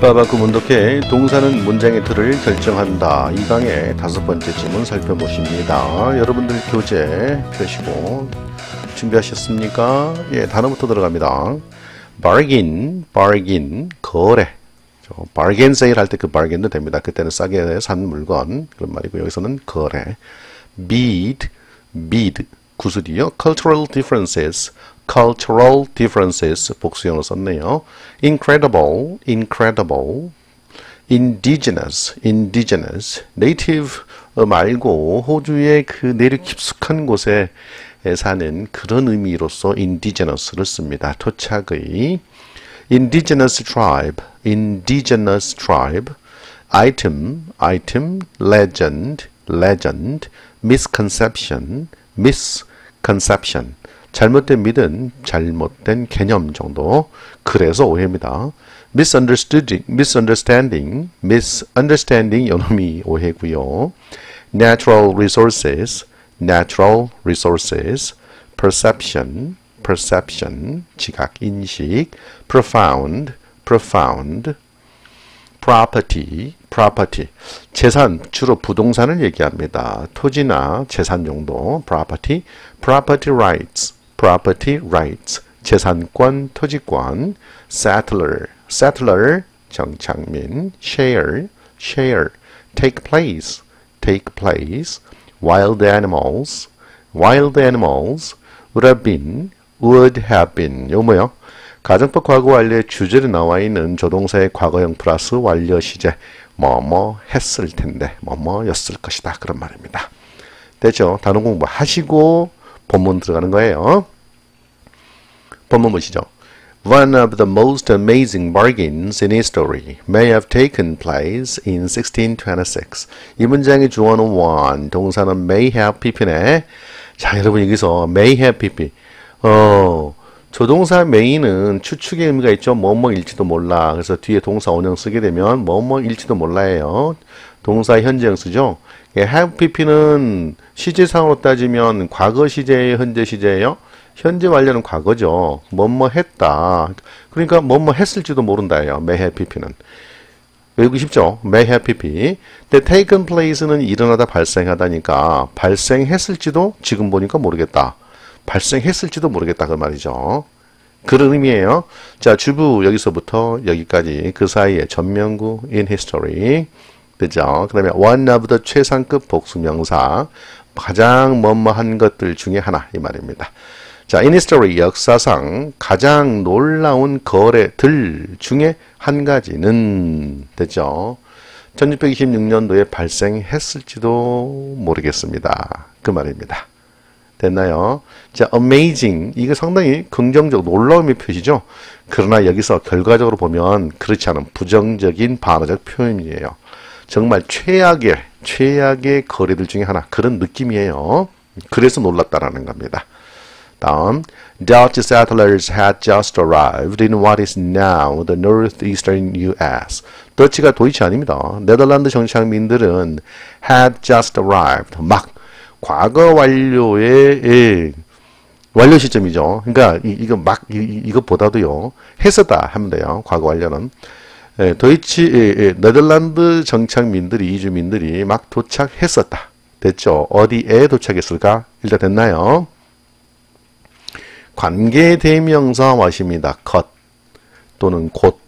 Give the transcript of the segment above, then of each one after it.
빠바꾸 문독해 동사는 문장의 틀을 결정한다. 이 강의 5번째 지문 살펴보십니다. 여러분들 교재 펴시고 준비하셨습니까? 예, 단어부터 들어갑니다. bargain, bargain, 거래. bargain sale 할 때 그 bargain도 됩니다. 그때는 싸게 산 물건 그런 말이고, 여기서는 거래. bid, bid, 구슬이요. cultural differences, cultural differences, 복수형으로 썼네요. incredible, incredible, indigenous, indigenous, native 말고 호주의 그 내륙 깊숙한 곳에 사는 그런 의미로서 indigenous를 씁니다. 토착의. indigenous tribe, indigenous tribe, item, item, legend, legend, misconception, misconception, 잘못된 믿음, 잘못된 개념 정도. 그래서 오해입니다. misunderstanding, misunderstanding, misunderstanding 요놈이 오해고요. natural resources, natural resources, perception, perception, 지각, 인식, profound, profound, property, property, 재산, 주로 부동산을 얘기합니다. 토지나 재산 용도, property, property rights, property rights, 재산권, 토지권, settler, settler, 정착민, share, share, take place, take place, wild animals, wild animals, would have been, 요 뭐요? 가정법 과거 완료의 주절에 나와 있는 조동사의 과거형 플러스 완료 시제, 뭐뭐 했을 텐데, 뭐뭐였을 것이다. 그런 말입니다. 됐죠? 단어 공부 하시고 본문 들어가는 거예요. 본문 보시죠. One of the most amazing bargains in history may have taken place in 1626. 이 문장의 주어는 one, 동사는 may have pp네. 자, 여러분 여기서 may have pp. 조동사 may는 추측의 의미가 있죠. 뭐뭐일지도 몰라. 그래서 뒤에 동사 원형 쓰게 되면 뭐뭐일지도 몰라예요. 동사 현재형 쓰죠. have pp는 시제상으로 따지면 과거 시제예요, 현재 시제예요? 현재 완료는 과거죠. 뭐뭐 했다. 그러니까 뭐뭐 했을지도 모른다예요. may have pp는. 외우기 쉽죠? may have pp. 근데 taken place는 일어나다 발생하다니까 발생했을지도 지금 보니까 모르겠다. 발생했을지도 모르겠다 그 말이죠. 그런 의미예요. 자, 주부 여기서부터 여기까지 그 사이에 전면구 in history. 그죠? 그 다음에 one of the 최상급 복수명사, 가장 뭐뭐한 것들 중에 하나 이 말입니다. 자, in history 역사상 가장 놀라운 거래들 중에 한 가지는 됐죠. 1626년도에 발생했을지도 모르겠습니다. 그 말입니다. 됐나요? 자, amazing. 이거 상당히 긍정적, 놀라움의 표시죠? 그러나 여기서 결과적으로 보면 그렇지 않은 부정적인 반어적 표현이에요. 정말 최악의 거래들 중에 하나. 그런 느낌이에요. 그래서 놀랐다라는 겁니다. 다음, Dutch settlers had just arrived in what is now the northeastern U.S. 더치가 도이치 아닙니다. 네덜란드 정착민들은 had just arrived. 막 과거 완료의 완료 시점이죠. 그러니까 이것보다도요. 했었다 하면 돼요. 과거 완료는. 네덜란드 정착민들이, 이주민들이 막 도착했었다. 됐죠? 어디에 도착했을까? 일단 됐나요? 관계대명사 와십니다. 것 또는 곧.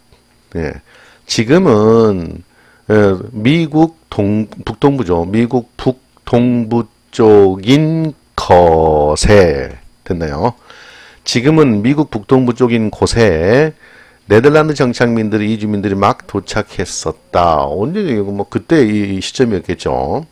예. 지금은 미국 북동부죠. 미국 북동부 쪽인 것에 됐나요? 지금은 미국 북동부 쪽인 곳에 네덜란드 정착민들이, 이주민들이 막 도착했었다. 언제 뭐 그때 이 시점이었겠죠.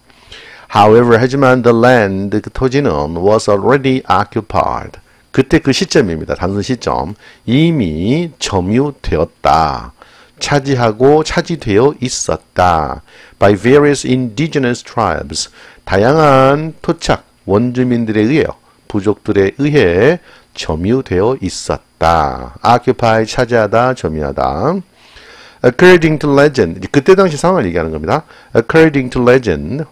However, 하지만 the land, 그 토지는 was already occupied. 그때 그 시점입니다. 단순 시점. 이미 점유되었다. 차지되어 있었다. By various indigenous tribes. 다양한 토착, 원주민들에 의해요. 부족들에 의해 점유되어 있었다. occupy, 차지하다, 점유하다. According to legend. 그때 당시 상황을 얘기하는 겁니다. According to legend.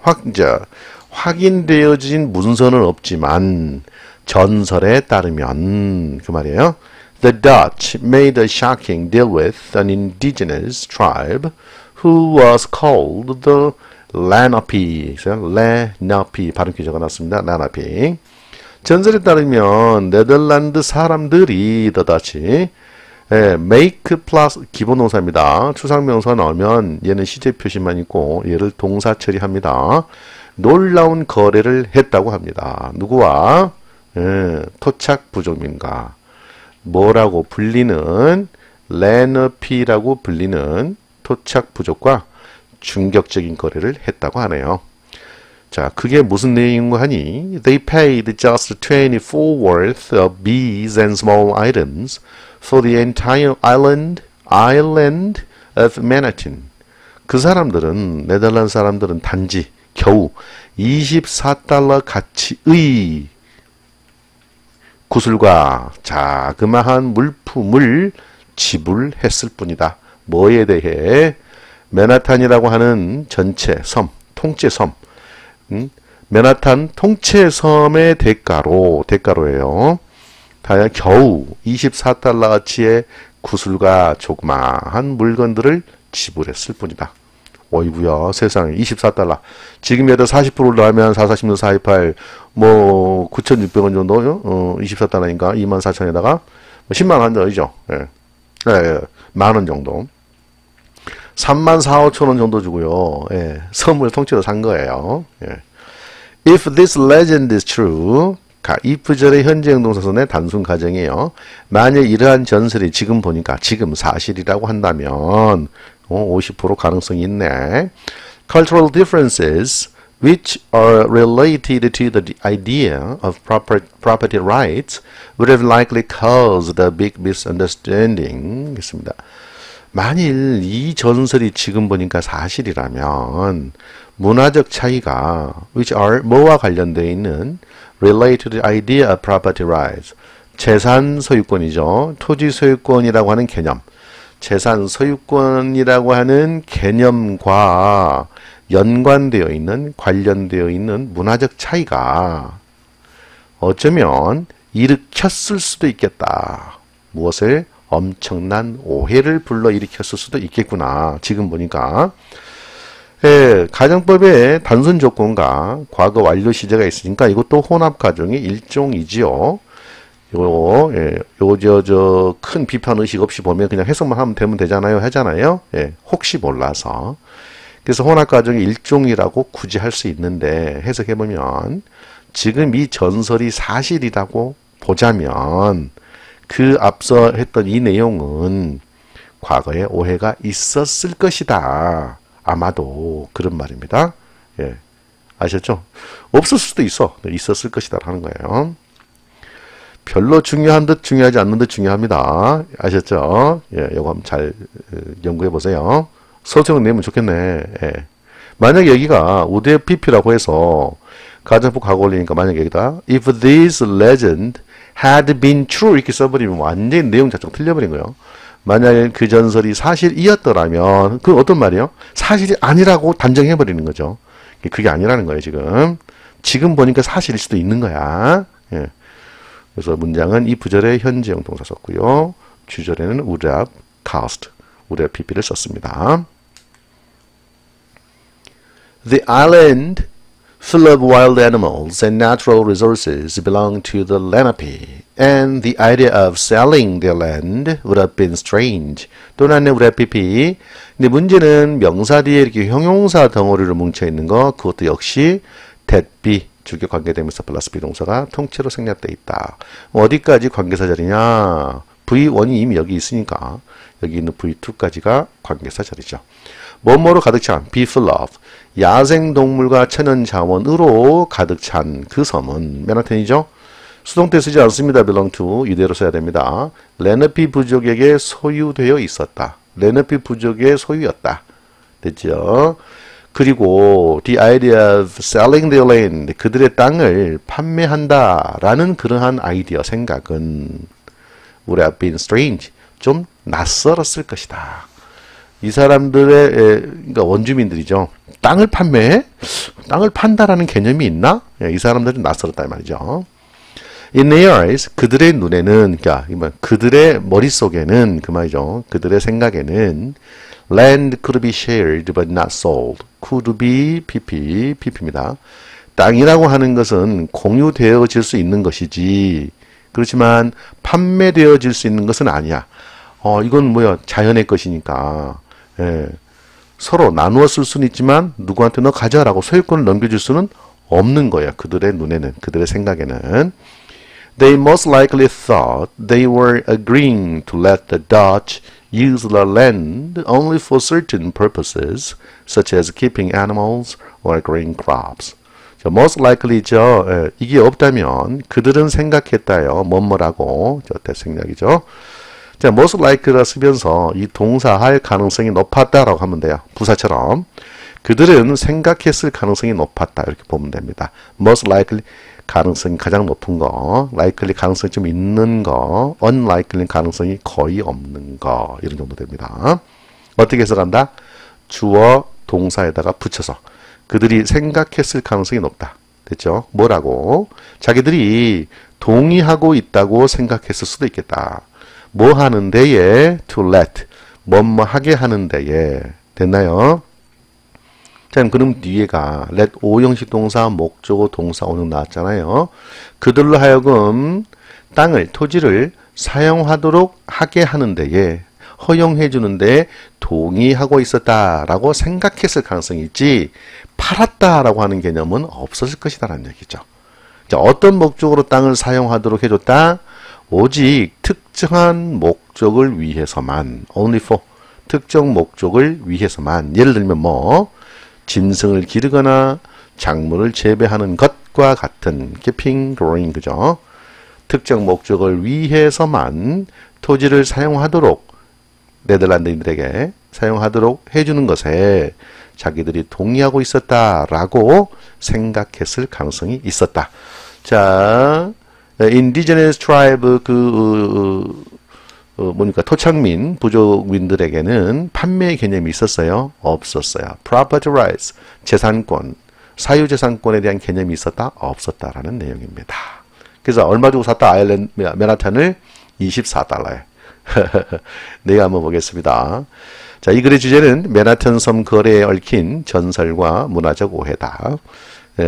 확인되어진 문서는 없지만 전설에 따르면 그 말이에요. The Dutch made a shocking deal with an indigenous tribe who was called the Lenape. Lenape 발음기 적어놨습니다. Lenape. 전설에 따르면 네덜란드 사람들이 The Dutch make 플러스 기본 동사입니다. 추상명사 나오면 얘는 시제 표시만 있고 얘를 동사 처리합니다. 놀라운 거래를 했다고 합니다. 누구와? 토착 부족민과 뭐라고 불리는 레너피라고 불리는 토착 부족과 충격적인 거래를 했다고 하네요. 자, 그게 무슨 내용인가 하니 They paid just 24 worth of bees and small items for the entire island of Manhattan. 그 사람들은 네덜란드 사람들은 단지 겨우 24달러 가치의 구슬과 자그마한 물품을 지불했을 뿐이다. 뭐에 대해? 맨하탄이라고 하는 전체 섬, 통째 섬, 맨하탄 통째 섬의 대가로예요. 다야 겨우 24달러 가치의 구슬과 조그마한 물건들을 지불했을 뿐이다. 어이구야, 세상에 24달러. 지금 얘들 40%로 하면 4, 46, 428, 뭐 9,600원 정도, 24달러니까 24,000에다가 10만 원 정도죠. 예. 예, 만원 정도. 3만 4, 5천 원 정도 주고요. 예, 섬을 통째로 산 거예요. 예. If this legend is true, if절의 현재 형동사선의 단순 가정이에요. 만약 이러한 전설이 지금 보니까 지금 사실이라고 한다면 50% 가능성이 있네. Cultural differences which are related to the idea of property rights would have likely caused a big misunderstanding. 있습니다. 만일 이 전설이 지금 보니까 사실이라면 문화적 차이가 which are 뭐와 관련되어 있는 related to the idea of property rights 재산 소유권이죠. 토지 소유권이라고 하는 개념 재산 소유권이라고 하는 개념과 연관되어 있는 관련되어 있는 문화적 차이가 어쩌면 일으켰을 수도 있겠다. 무엇을? 엄청난 오해를 불러일으켰을 수도 있겠구나. 지금 보니까 예, 가정법에 단순 조건과 과거 완료 시제가 있으니까 이것도 혼합 가정의 일종이지요. 저 큰 비판 의식 없이 보면 그냥 해석만 하면 되잖아요. 하잖아요. 예, 혹시 몰라서. 그래서 혼합 가정의 일종이라고 굳이 할 수 있는데 해석해 보면 지금 이 전설이 사실이라고 보자면 그 앞서 했던 이 내용은 과거에 오해가 있었을 것이다. 아마도 그런 말입니다. 예, 아셨죠? 없을 수도 있었을 것이다 하는 거예요. 별로 중요한 듯 중요하지 않는 듯 중요합니다. 아셨죠? 예, 이거 한번 잘 연구해 보세요. 서술형 내면 좋겠네. 예. 만약 여기가 우대 PP라고 해서 가정법 과거 올리니까 만약 여기다 if this legend had been true 이렇게 써버리면 완전히 내용 자체가 틀려버린 거예요. 만약 그 전설이 사실이었더라면 그 어떤 말이에요? 사실이 아니라고 단정해버리는 거죠. 그게 아니라는 거예요. 지금 보니까 사실일 수도 있는 거야. 예. 그래서 문장은 이 부절에 현재형 동사 썼고요. 주절에는 would have caused, would have pp를 썼습니다. The island full of wild animals and natural resources belong to the Lenape, and the idea of selling their land would have been strange. 또 나네 would have pp. 근데 문제는 명사 뒤에 이렇게 형용사 덩어리로 뭉쳐 있는 거, 그것도 역시 that be 주격 관계대명사 플러스 비동사가 통째로 생략되어 있다. 어디까지 관계사 자리냐? V1이 이미 여기 있으니까 여기 있는 V2까지가 관계사 자리죠. 뭐뭐로 가득 찬, be full of. 야생동물과 천연자원으로 가득 찬 그 섬은 맨하탄이죠. 수동태 쓰지 않습니다. belong to 이대로 써야 됩니다. 레너피 부족에게 소유되어 있었다. 레너피 부족의 소유였다. 됐죠? 그리고 the idea of selling their land, 그들의 땅을 판매한다라는 그러한 아이디어, 생각은 would have been strange, 좀 낯설었을 것이다. 이 사람들의 그러니까 원주민들이죠. 땅을 판매해? 땅을 판다라는 개념이 있나? 이 사람들은 낯설었다 이 말이죠. In their eyes, 그들의 눈에는, 그러니까 그들의 머릿속에는 그 말이죠. 그들의 생각에는 land could be shared but not sold. could be pp입니다. 땅이라고 하는 것은 공유되어질 수 있는 것이지 그렇지만 판매되어질 수 있는 것은 아니야. 이건 뭐야? 자연의 것이니까. 예. 서로 나누어 쓸 수는 있지만 누구한테 너 가져라고 소유권을 넘겨줄 수는 없는 거야. 그들의 눈에는, 그들의 생각에는. They most likely thought they were agreeing to let the Dutch use the land only for certain purposes, such as keeping animals or growing crops. most likely죠. 이게 없다면 그들은 생각했다요. 뭐뭐라고. 저 생략이죠. 자, most likely라 쓰면서 이 동사 할 가능성이 높았다라고 하면 돼요. 부사처럼. 그들은 생각했을 가능성이 높았다. 이렇게 보면 됩니다. most likely 가능성이 가장 높은 거, likely 가능성이 좀 있는 거, unlikely 가능성이 거의 없는 거 이런 정도 됩니다. 어떻게 해석한다? 주어 동사에다가 붙여서 그들이 생각했을 가능성이 높다. 됐죠? 뭐라고? 자기들이 동의하고 있다고 생각했을 수도 있겠다. 뭐 하는 데에 to let, 뭐뭐 하게 하는 데에 됐나요? 자, 그럼 뒤에가 let 오형식 동사, 목적어, 동사, 오형 나왔잖아요. 그들로 하여금 땅을, 토지를 사용하도록 하게 하는 데에 허용해 주는데 동의하고 있었다라고 생각했을 가능성이 있지 팔았다라고 하는 개념은 없었을 것이다라는 얘기죠. 자, 어떤 목적으로 땅을 사용하도록 해줬다? 오직 특정한 목적을 위해서만 only for 특정 목적을 위해서만 예를 들면 뭐 짐승을 기르거나 작물을 재배하는 것과 같은 keeping, growing 그죠? 특정 목적을 위해서만 토지를 사용하도록 네덜란드인들에게 사용하도록 해주는 것에 자기들이 동의하고 있었다라고 생각했을 가능성이 있었다. 자, indigenous tribe 뭐니까 토착민, 부족민들에게는 판매의 개념이 있었어요? 없었어요. property rights, 재산권, 사유재산권에 대한 개념이 있었다? 없었다라는 내용입니다. 그래서 얼마 주고 샀다? 아일랜드 맨하탄을 24달러에. 내가 한번 보겠습니다. 자, 이 글의 주제는 맨하탄 섬 거래에 얽힌 전설과 문화적 오해다.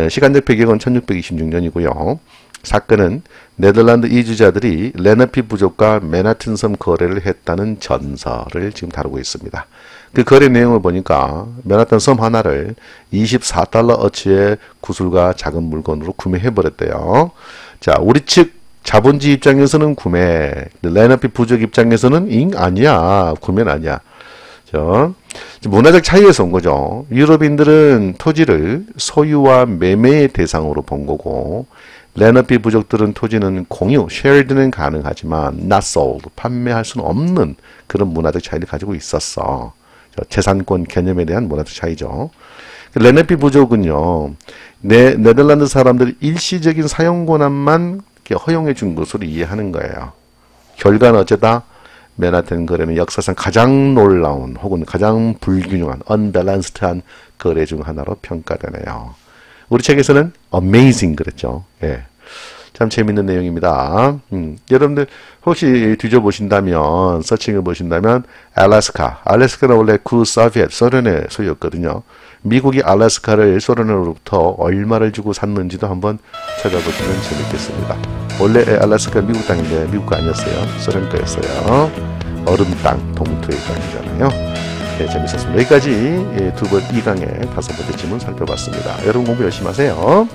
시간적 배경은 1626년이고요. 사건은 네덜란드 이주자들이 레너피 부족과 맨하탄 섬 거래를 했다는 전설을 지금 다루고 있습니다. 그 거래 내용을 보니까 맨하탄 섬 하나를 24달러 어치의 구슬과 작은 물건으로 구매해버렸대요. 자, 우리 측 자본주의 입장에서는 구매, 레너피 부족 입장에서는 아니야. 구매는 아니야. 문화적 차이에서 온 거죠. 유럽인들은 토지를 소유와 매매의 대상으로 본 거고 레너피 부족들은 토지는 공유, shared는 가능하지만 not sold, 판매할 수는 없는 그런 문화적 차이를 가지고 있었어. 재산권 개념에 대한 문화적 차이죠. 레너피 부족은요. 네덜란드 사람들이 일시적인 사용 권한만 허용해 준 것으로 이해하는 거예요. 결과는 어쩌다 맨하탄 거래는 역사상 가장 놀라운 혹은 가장 불균형한 unbalance드한 거래 중 하나로 평가되네요. 우리 책에서는 amazing 그랬죠. 예. 참 재밌는 내용입니다. 여러분들 혹시 뒤져보신다면 서칭해 보신다면 알래스카는 원래 구소비에트 소련의 소유였거든요. 미국이 알래스카를 소련으로부터 얼마를 주고 샀는지도 한번 찾아보시면 재밌겠습니다. 원래 알래스카 미국 땅인데 미국 거 아니었어요. 소련 거였어요. 얼음 땅, 동토의 땅이잖아요. 네, 재밌었습니다. 여기까지 두 번 2강의 5번째 질문 살펴봤습니다. 여러분 공부 열심히 하세요.